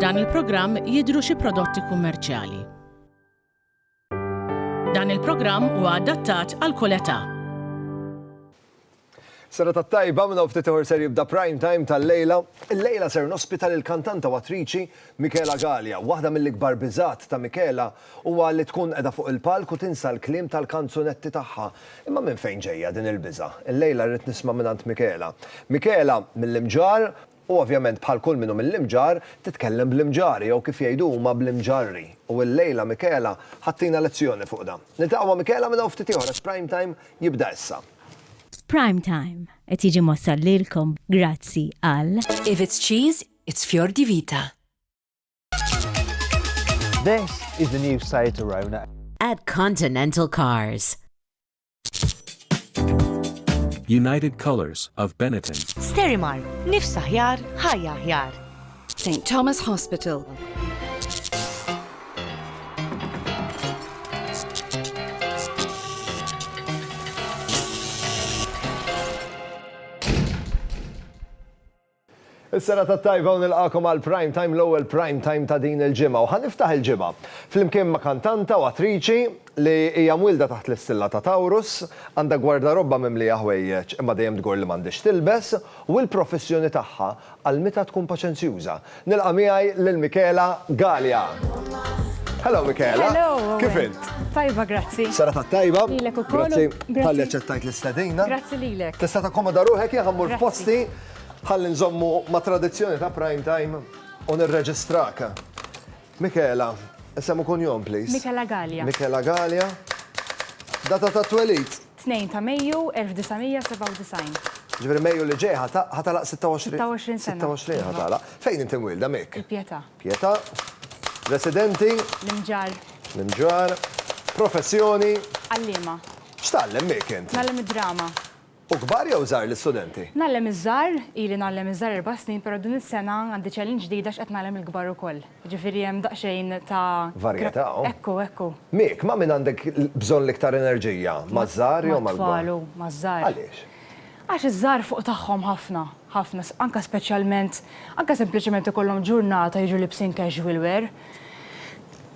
F'dan il-programm jidhru xi prodotti kummerċjali. Dan il-programm huwa adattat għal kull età. Sara tat-tajba minna ftit ieħor ser jibda prime time tal-lejla. Il-lejla ser nospita lill-kantanta u attriċi Michela Gallia. Waħda mill-ikbar biżgħat ta' Michela huwa li tkun qiegħda fuq il-palk u tinsa l-kliem tal-kanzunetti tagħha. Imma minn fejn ġejja din il-biża'? Il-lejla rrid nisma' mingħand Michela. Michela mill-Imġar u ovvjament bħal kull minnu mill-Imġar titkellem bl-Imġari jew kif jgħidu huma bl-Imġarri. U l-lejla Michela ħattina lezzjoni fuq dan. Niltaqgħu ma' Michela minna ftit ieħor prime time jibda issa. Prime Time qed jiġi mossal lilkom grazzi għal If it's cheese, it's Fior di Vita. This is the new Seat Arona. At Continental Cars. United Colors of Benetton. Sterimar, nifsa ħjar, ħajja ħjar. St. Thomas Hospital. Is-sera tat-tajba u nilqakom għal prime time l-ewwel prime time ta' din il-ġimgħa u ħaniftaħ il-ġimgħa flimkien ma' kantanta u attriċi li hija mwilda taħt l-istilla ta' Taurus, għandha gwardarobba mimlija ħwejjeġ imma dejjem tgur li m'għandix tilbes u l-professjoni tagħha għal meta tkun paċenzjuża. Nilqa' miegħi lil Michela Gallia. Hello Michela. Hello. Kif int? Tajba, grazzi. Sara tat-tajba. Lilek ukoll. Grazzi tal-li aċċettajt l-istedina. Grazzi lilek. Tista' takkomoda ruħek jekk ħammur Grazzi. f'posti ħalli nżommu ma' tradizzjoni ta' prime time u nirreġistraka. Michela, semmu kunjom, please. Michela Gallia. Michela Gallia. Data ta' twelid. 2 ta' Mejju 1997. Ġifieri Mejju li ġej ħatalaq 26. 26 sena. 26 ħatalaq. Fejn inti mwilda mek? Il-Pieta. Pieta. Residenti. L-Imġar. L-Imġar. Professjoni. Allima. X'tallem mek int? Nallem id-drama. U kbar jew żgħar l-istudenti? Nallem iż-żar, ili nallem iż-żar 4 snin, però din is-sena għandi challenge ġdida x'qed nallem il-kbar ukoll. Ġifieri hemm daqsxejn ta' Varjetà, oh. Ekku. Mek, ma' min għandek bżonn l-iktar enerġija? Maż-żar jew mal-kbar? Tfalu, maż-żar. Għaliex? Għax iż-żar fuq tagħhom ħafna, anka speċjalment, anka sempliċement ikollhom ġurnata jiġu libsin casual wear.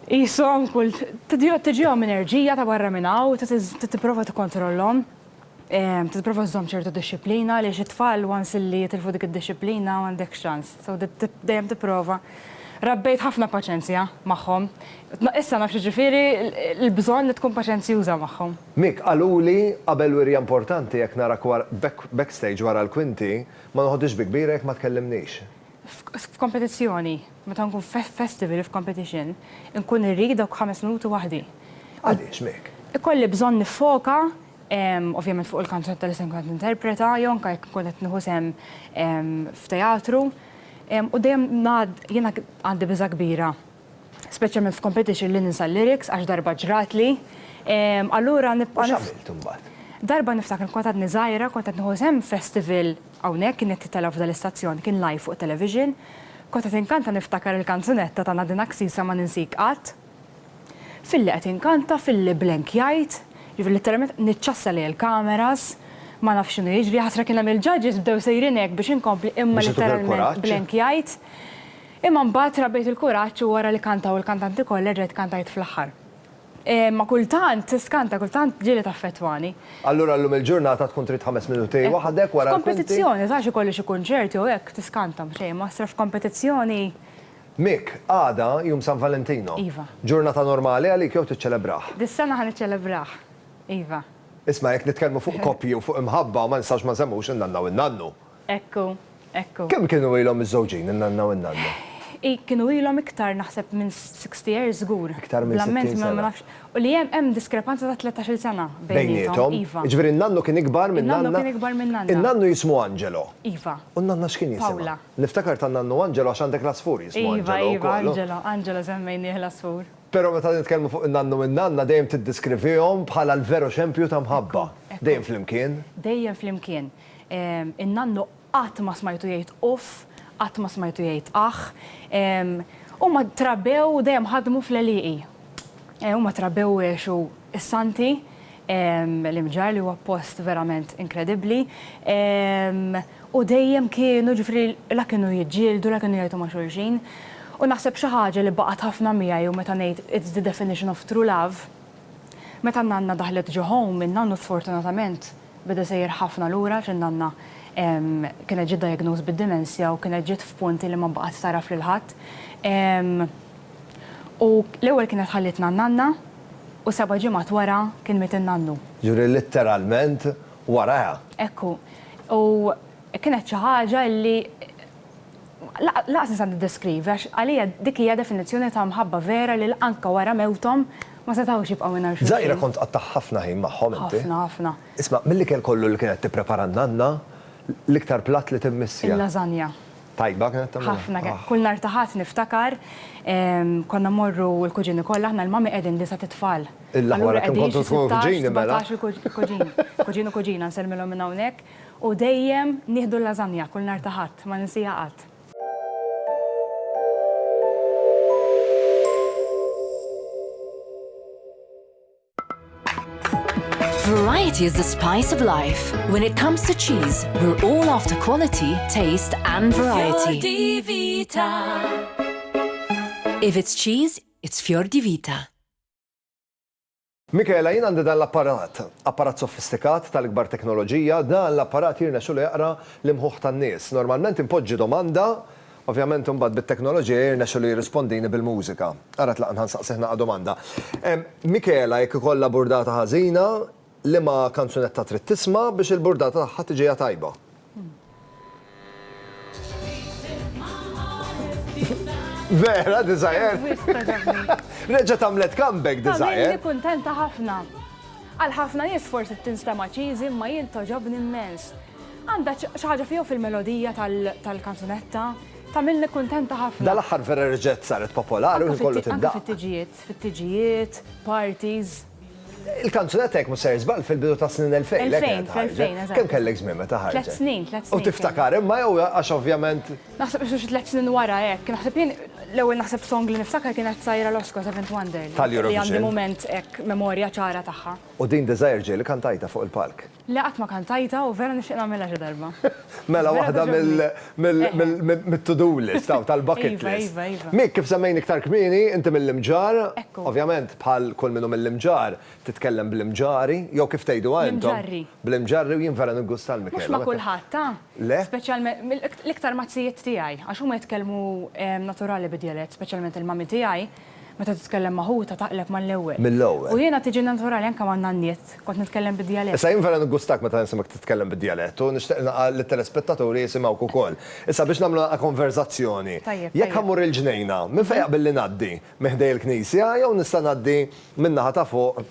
Isom kull tiġihom enerġija ta' barra minn hawn, tipprova tikkontrollhom. Tipprova żżomm ċertu disċiplina li it-tfal once li jitilfu dik id-disċiplina m'għandek xans. So dejjem tipprova. Rabbejt ħafna paċenzja magħhom. Issa nafx ġifieri l-bżonn li tkun paċenzjuża magħhom. Mik, għaluli qabel wirja importanti jekk narak backstage wara l-kwinti ma noħodix bi kbira jekk ma tkellimniex. F'kompetizzjoni, meta nkun festival f'competition, nkun irrid dawk 5 minuti waħdi. Għaliex Mik? Ikolli bżonn nifoka, ovvjament fuq il-kanzun li se nkun interpreta, jew anke jekk nkun qed nieħu sem f'teatru. U dejjem jiena għandi biża' kbira, speċjalment f'competition li ninsa lyrics għax darba ġratli. Allura nibqa' X'għamilt imbagħad? darba niftakar kont għadni żgħira, kont qed nieħu sem festival hawnhekk kien qed titellgħu f'dal-istazzjon kien live fuq television. Kont qed inkanta niftakar il-kanzunetta ta' Nadina Ksisa ma ninsik qatt. Filli qed inkanta, filli blank jgħid, ġifieri letteralment niċċassa li l-kameras, ma nafx x'inhu jiġri, ħasra kien hemm il-judges bdew sejrin hekk biex inkompli imma letteralment blank jgħid. Imma mbagħad rabbejt il-kuraġġ u wara li kantaw il-kantanti kollha ġejt kantajt fl-aħħar. Ma kultant tiskanta, kultant ġieli taffettwani. Allura llum il-ġurnata tkun trid 5 minuti waħdek wara l-kwinti? Kompetizzjoni, tax ikolli xi kunċerti u hekk tiskanta xejn ma sra f'kompetizzjoni. Mik, għada jum San Valentino. Iva. Ġurnata normali għalik jew tiċċelebraħ? Dis-sena ħan iċċelebraħ. Iva. Isma' jekk nitkellmu fuq koppji u fuq imħabba ma nistax ma semmux in-nanna u n-nannu. Ekku. Kemm kienu ilhom iż-żewġin in-nanna u n-nannu? Kienu ilhom iktar naħseb minn 60 years żgur. Iktar minn 60 sena. U li hemm diskrepanza ta' 13 sena bejniethom. Iva. Ġifieri n-nannu kien ikbar minn nanna. In-nannu kien ikbar minn nanna. In-nannu jismu Angelo. Iva. U n-nanna x'kien jisimha? Paula. Niftakar tan-nannu Angelo għax għandek l-asfur jismu Angelo. Angelo semmejnieh l-asfur. Però meta nitkellmu fuq in-nannu u n-nanna dejjem tiddiskrivihom bħala l-veru xempju ta' mħabba. Dejjem flimkien? Dejjem flimkien. In-nannu qatt ma smajtu jgħid uff, qatt ma smajtu jgħid aħ. Huma trabbew dejjem ħadmu fl-eliqi. Huma trabbew għexu is-Santi, l-Imġar li huwa post verament inkredibbli. U dejjem kienu ġifri la kienu jiġġieldu, la kienu jgħidu ma' xulxin. U naħseb xi ħaġa li baqgħet ħafna miegħi u meta ngħid it's the definition of true love. Meta nanna daħlet ġo home minn nannu sfortunatament beda sejjer ħafna lura x'in nanna kienet ġiet diagnosed bid-dimensja u kienet ġiet f'punti li ma baqgħet taraf lil ħadd. U l-ewwel kienet ħallitna nanna u 7 ġimgħat wara kien miet in-nannu. Ġuri letteralment waraha. Ekku. U kienet xi ħaġa li laqas nisa niddeskrivi għax għalija dik hija definizzjoni ta' mħabba vera li anka wara mewthom ma setgħux jibqgħu minn xulxin. Żgħira kont qattaħ ħafna ħin magħhom inti. Ħafna. Isma' mill-ikel kollu li kienet tipprepara nanna l-iktar platt li timmissja. Il-lasagna. Tajba kienet tagħmel. Ħafna kull nhar taħat niftakar konna morru l-kuġini kollha aħna l-mami qegħdin disa titfal. Il-laħwara kemm kontu tkun kuġini mela. Kuġin u kuġina nsellmilhom minn hawnhekk u dejjem nieħdu l-lasagna kull nhar taħat ma ninsija qatt. Variety is the spice of life. When it comes to cheese, we're all after quality, taste, and variety. If it's cheese, it's Fior di Vita. Michaela, jien għandi dan l-apparat sofistikat tal-ikbar teknoloġija, dan l-apparat jirna xullu jaqra l-imħuħ tan-nies. Normalment impoġġi domanda, ovvjament imbagħad bit-teknoloġija jirna xullu jirrispondini bil-mużika. Ara tlaq nħansaqsih naqa' domanda. Michaela, jekk ikollha burdata ħażina, liema kanzunetta trid tisma' biex il-burdata tagħha tiġiha tajba. Vera, Desire? Reġa' tagħmlet comeback, Desire. Għamilni kuntenta ħafna. Għal ħafna nies forsi tinstema' cheesy ma jien toġobni immens. Għandha xi ħaġa fihom fil-melodija tal-kanzunetta. Tagħmilni kuntenta ħafna. Dal-aħħar vera reġgħet saret popolari u kollu tibda. Fit-tiġijiet, parties. Il-kanzunetta jekk mhux se jiżbal fil-bidu ta' snin 2000. 2000, eżatt. Kemm kellek żmien meta ħarġet? 3 snin. U tiftakar imma jew għax ovvjament. Naħseb xi 3 snin wara hekk. Naħseb jien l-ewwel naħseb song li niftakar kienet sajra l-Oscar 7 Wonder. Tal-Eurovision. Li għandi mument hekk memorja ċara tagħha. U din Desire ġieli kantajta fuq il-palk. Le qatt ma kantajta u vera nixtieq nagħmilha xi darba. Mela waħda mill-to-do list tal-bucket list. Mik kif semmejn iktar kmieni, inti mill-imġar, ovvjament bħal kull minnu mill-imġar titkellem bil-imġari, jew kif tgħidu għandhom. Bil-imġarri u jien vera niggusta l-Michaela. Mhux ma' kulħadd ta'. Le? Speċjalment l-iktar mazzijiet tiegħi, għax huma jitkellmu naturali bid-dialett, speċjalment il-mami tiegħi. Meta titkellem maħuta taqleb mal-ewwel. Mill-ewwel. U jiena tiġi naturali anke man nanniet, kont nitkellem bid-dialett. Issa jien vera nigustak meta nisimak titkellem bid-dialett u nixtieq lit-telespettaturi jisimgħuk ukoll. Issa biex nagħmlu konverzazzjoni. Jekk ħammur il-ġnejna, minn fejn jaqbel li ngħaddi? Meħdej il-Knisja jew nista' ngħaddi min-naħa ta' fuq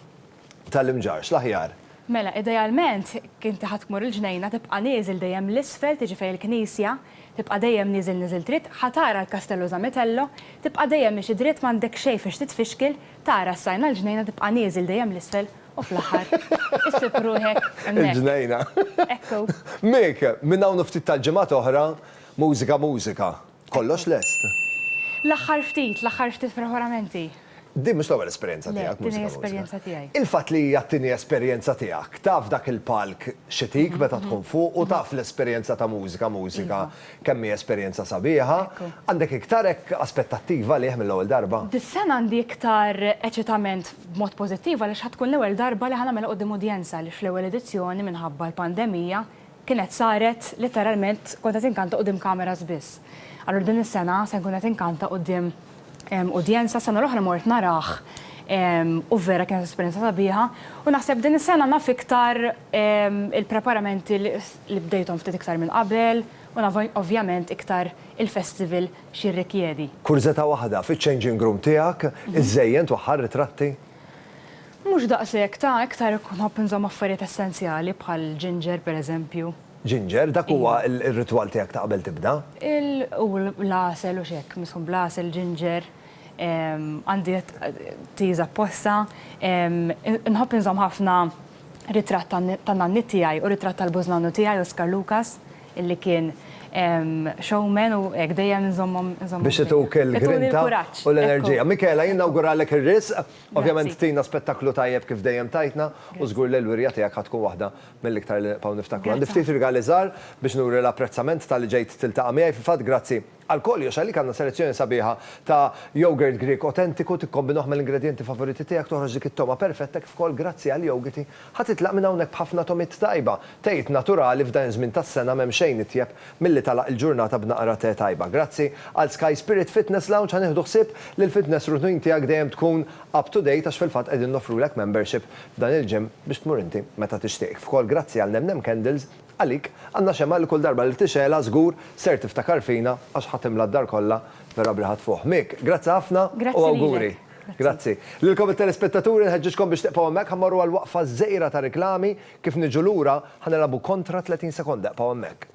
tal-imġar, x'l-aħjar? Mela, idealment kien ħadkmur il-ġnejna tibqa' nieżel dejjem l-isfel tiġi fejn il-Knisja, tibqa' dejjem niżel dritt, ħatara l-Kastello Zamitello, tibqa' dejjem mixi dritt m'għandek xejn fiex titfixkil, tara s-sajna l-ġnejna tibqa' nieżel dejjem l-isfel u fl-aħħar issib ruħek hemmhekk. Il-ġnejna. Ekku. Mik, minn hawn ftit tal-ġimgħat oħra, mużika. Kollox lest. L-aħħar ftit preparamenti. Din mhux l-ewwel esperjenza tiegħek. Tieni esperjenza tiegħi. Il-fatt li hija t-tieni esperjenza tiegħek, taf dak il-palk xitik meta tkun fuq u taf l-esperjenza ta' mużika kemm hija esperjenza sabiħa, għandek iktar hekk aspettattiva li mill-ewwel darba. Dis-sena għandi iktar eċitament b'mod pożittiv għaliex ħatkun l-ewwel darba li ħanamel qudiem udjenza li fl-ewwel edizzjoni minħabba l-pandemija kienet saret letteralment kont qed inkanta qudiem kameras biss. Allura din is-sena se nkun qed inkanta qudiem udjenza sena l-oħra mort naraħ u vera kienet esperienza sabiħa u naħseb din is-sena naf iktar il-preparamenti li bdejthom ftit iktar minn qabel u ovvjament iktar il-festival xirrikjedi. Kurzeta waħda fiċ-changing room tiegħek iżejjent waħħar ritratti? Mhux daqshekk ta' iktar ikun ħobb inżomm affarijiet essenzjali bħal ginger pereżempju. Ginger, dak huwa il-ritwal tiegħek ta' qabel tibda? Blasel u xek, miskum blasel, ginger, għandi tiża apposta, nħobb inżomm ħafna ritratt ta' nanni tiegħi u ritratt tal-bużnannu tiegħi Oscar Lucas, illi kien showman u hekk dejjem nżommhom. Biex ituk il-grinta u l-enerġija. Michaela, jinawguralek ir-risq, ovvjament tina spettaklu tajjeb kif dejjem tajtna u żgur li l-wirja tiegħek ħad tkun waħda mill-iktar li nibqgħu niftakru. Għandi ftit regaliżar biex nuri l-apprezzament tal-li ġejt tiltaqa' miegħi fil-fatt grazzi Għal-kolli, għalli għandna selezzjoni sabiħa ta' yogurt Greek autentiku tikkombinuh mill-ingredienti favoriti tiegħek toħroġ dik it-toma perfetta kif ukoll grazzi għal jogurti ħatitlaq minn hawnhekk b'ħafna tomit tajba. Tejt naturali f'dan iż-żmien tas-sena m'hemm xejn itjeb milli talaq il-ġurnata b'naqra te tajba. Grazzi għal Sky Spirit Fitness Lounge ħanieħdu ħsieb li l-fitness routine tiegħek dejjem tkun up to date għax fil-fatt qegħdin nofrulek membership f'dan il-ġim biex tmur inti meta tixtieq. F'kol grazzi għal Nem Candles għalik għandna xemma li kull darba li tixela żgur ser tiftakar fina għax ħatimla d-dar kollha vera briħat fuq. Mik, grazzi ħafna u awguri. Grazzi. Lilkom il-telespettaturi nħeġġixkom biex teqgħu hemmhekk ħammorru għal waqfa żejra ta' reklami kif niġu lura ħanilagħbu kontra 30 sekonda eqgħu hemmhekk.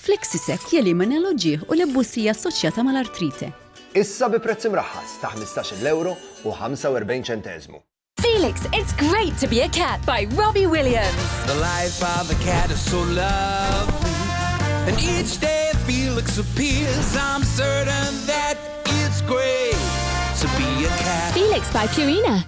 Flexisec jelimina l-oġieħ u l-ebbusija assoċjata mal-artrite. Issa bi prezz imraħħas ta' 15 euro u 45 ċentesmu. Felix, it's great to be a cat by Robbie Williams. The life of a cat is so lovely. And each day Felix appears. I'm certain that it's great to be a cat. Felix by Purina.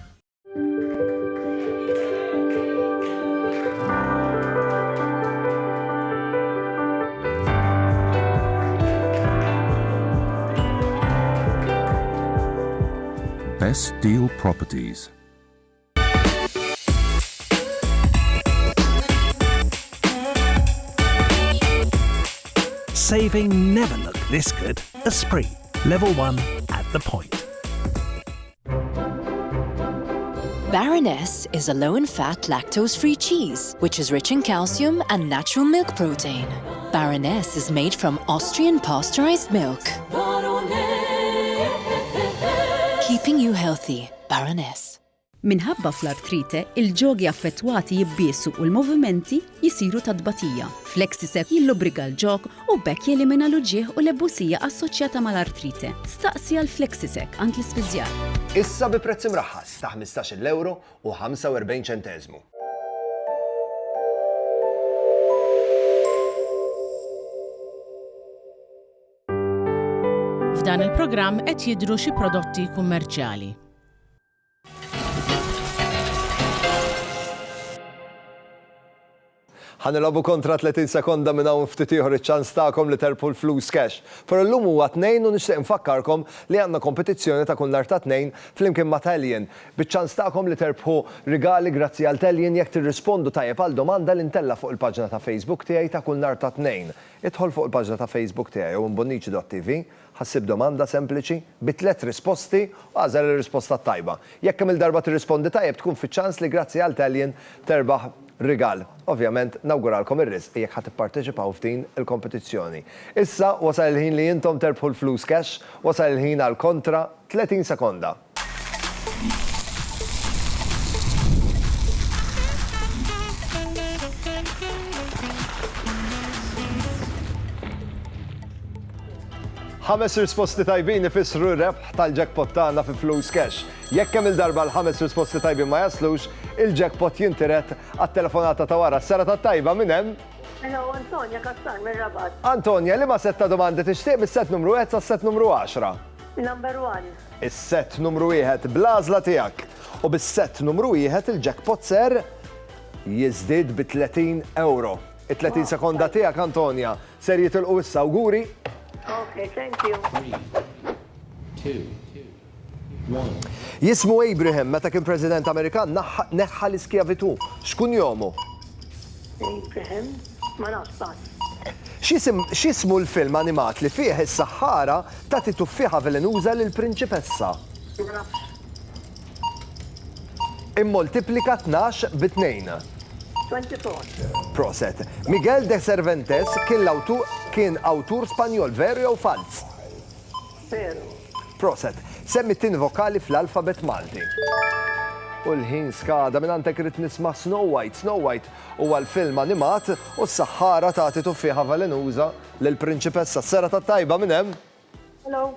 Best Deal Properties. Saving never looked this good. Esprit, level 1 at the point. Baroness is a low-in-fat, lactose-free cheese, which is rich in calcium and natural milk protein. Baroness is made from Austrian pasteurized milk. Keeping you healthy, Baroness. Minħabba fl-artrite, il-ġogi affettwati jibbiesu u l-movimenti jisiru ta' dbatija. Flexisec jillubriga l-ġog u bekk jelimina l-uġieħ u l-ebbusija assoċjata mal-artrite. Staqsi għal Flexisec għand l-ispiżjar. Issa bi prezz imraħħas ta' 15 euro u 45 ċentesmu. F'dan il-programm qed jidhru xi prodotti kummerċjali. Ħanilabu kontra 30 sekonda minn hawn ftit ieħor iċ-ċans tagħkom li terpu l-flus cash. Però llum huwa tnejn u nixtieq infakkarkom li għandna kompetizzjoni ta' kull nhar ta' tnejn flimkien ma' Teljen. Biċ-ċans tagħkom li terbħu rigali grazzi għal Teljen jekk tirrispondu tajjeb għal domanda li ntella fuq il-paġna ta' Facebook tiegħi ta' kull nhar ta' tnejn. Idħol fuq il-paġna ta' Facebook tiegħi u mbonnici.tv, ħassib domanda sempliċi bi 3 risposti u għażel ir-risposta tajba. Jekk kemm il-darba tirrispondi tajjeb tkun fiċ-ċans li grazzi għal Teljen terbaħ rigal. Ovvjament, nawguralkom ir-risq jekk ħadd tipparteċipaw f'din il-kompetizzjoni. Issa wasal il-ħin li intom terbħu l-flus cash, wasal il-ħin għal kontra 30 sekonda. Ħames risposti tajbin ifissru r-rebħ tal-jackpot tagħna fi flus cash. Jekk hemm il-darba l-5 risposti tajbin ma jaslux, il-jackpot jintiret għat-telefonata ta' wara s-sera tat-tajba minn hemm. Hello, Antonja Kassan minn Rabat. Antonja, li ma setta domandi tixtieq mis-set numru 1 sa set numru 10? Number 1. Is-set numru 1 bl-għażla tiegħek. U bis-set numru 1 il-jackpot ser jiżdied bi 30 euro. Il-30 sekonda tiegħek, Antonja, ser jitilqu issa awguri. Okay, thank you. 3, 2, 1. Jismu Abraham, meta kien President Amerikan, neħħa l-iskjavitu. X'kun jomu? Abraham, ma nafx. X'ismu l-film animat li fih is-Sahara tagħti tuffiħa velenuża lill-prinċipessa? Immultiplika 12 b'2. 24. Proset. Miguel de Cervantes kien awtur Spanjol, veru jew fals? Veru. Proset. Semmi t-tin vokali fl-alfabet Malti. U l-ħin skada minn għantek rrit nisma' Snow White. Snow White huwa l-film animat u s-Sahara tagħti tuffiħa velenuża lill-prinċipessa. S-sera tat-tajba minn hemm? Hello.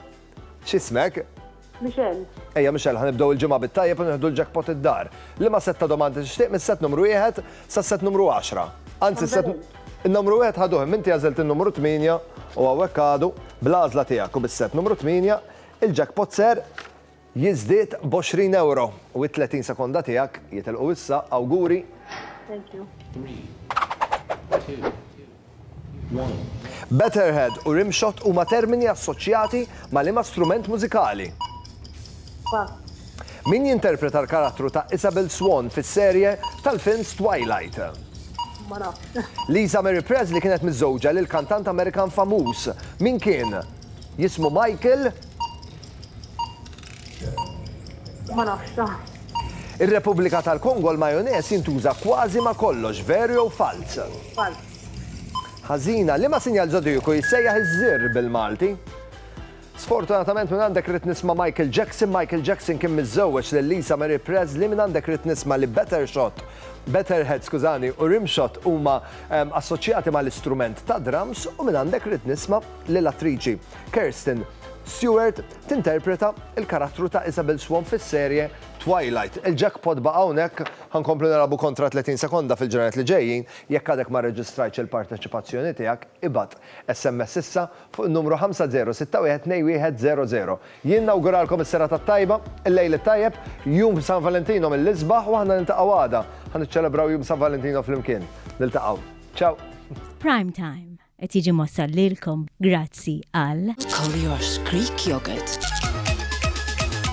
X'ismek? Michelle. Ejja, Michelle, ħanibdew il-ġimgħa bit-tajjeb u nieħdu l-jackpot id-dar. Liema setta domandi tixtieq mis-set numru 1 sa set numru 10. Anzi, il-numru 1 ħaduh minti għażelt in-numru 8 u hawnhekk għadu bl-għażla tiegħek u bis-set numru 8 il-jackpot ser jizdiet b'20 euro. U 30 sekonda tiegħek jitilqu issa, awguri. Thank you. 3, 2, 1. Betterhead u rimshot huma termini assoċjati ma' liema strument mużikali. Pass. Min jinterpreta l-karattru ta' Isabel Swan fis-serje tal-films Twilight? Ma nafx. Lisa Mary Presley kienet miżżewġa lil kantant Amerikan famuż. Min kien? Jismu Michael? Ma nafx. Ir-Repubblika tal-Kongo l-majones jintuża kważi ma' kollox, veru jew fals? Fals. Ħażina, liema sinjal żodieku jissejjaħ iż-żirr bil-Malti? Sfortunatament minn għandek rid nisma' Michael Jackson kien miżżewweġ lil Lisa Mary Presley, minn għandek rid nisma' li Betterhead, skużani, u Rimshot huma assoċjati mal-istrument ta' drums u minn għandek rid nisma' lil attriċi Kirsten Stewart tinterpreta il-karattru ta' Isabel Swan fis-serje Twilight. Il-jackpot ba' hawnhekk ħankomplu narabu kontra 30 sekonda fil-ġranet li ġejjin, jekk għadek ma reġistrajtx il-parteċipazzjoni tiegħek, ibad SMS issa fuq in-numru 50612100. Jien nawguralkom is-sera tat-tajba, il-lejl it-tajjeb, jum San Valentino mill-isbaħ u aħna niltaqgħu għada. Ħaniċċelebraw jum San Valentino flimkien. Niltaqgħu. Ciao. Prime Time qed jiġi mossal lilkom grazzi għal Colliers Greek yogurt.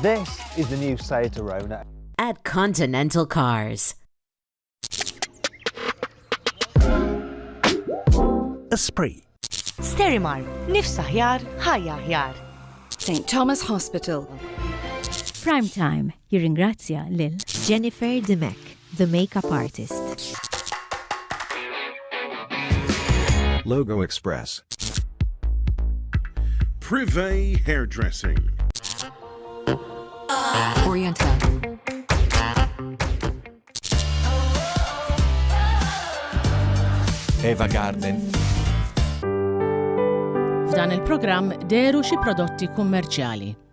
This is the new Seat Arona. At Continental Cars. Esprit. Sterimar, nifsa ħjar, ħajja ħjar. St. Thomas Hospital. Prime Time jirringrazzja lil Jennifer Demek, the makeup artist. Logo Express. Privé Hairdressing. Oriental. Eva Garden. F'dan il-programm deru xi prodotti kummerċjali.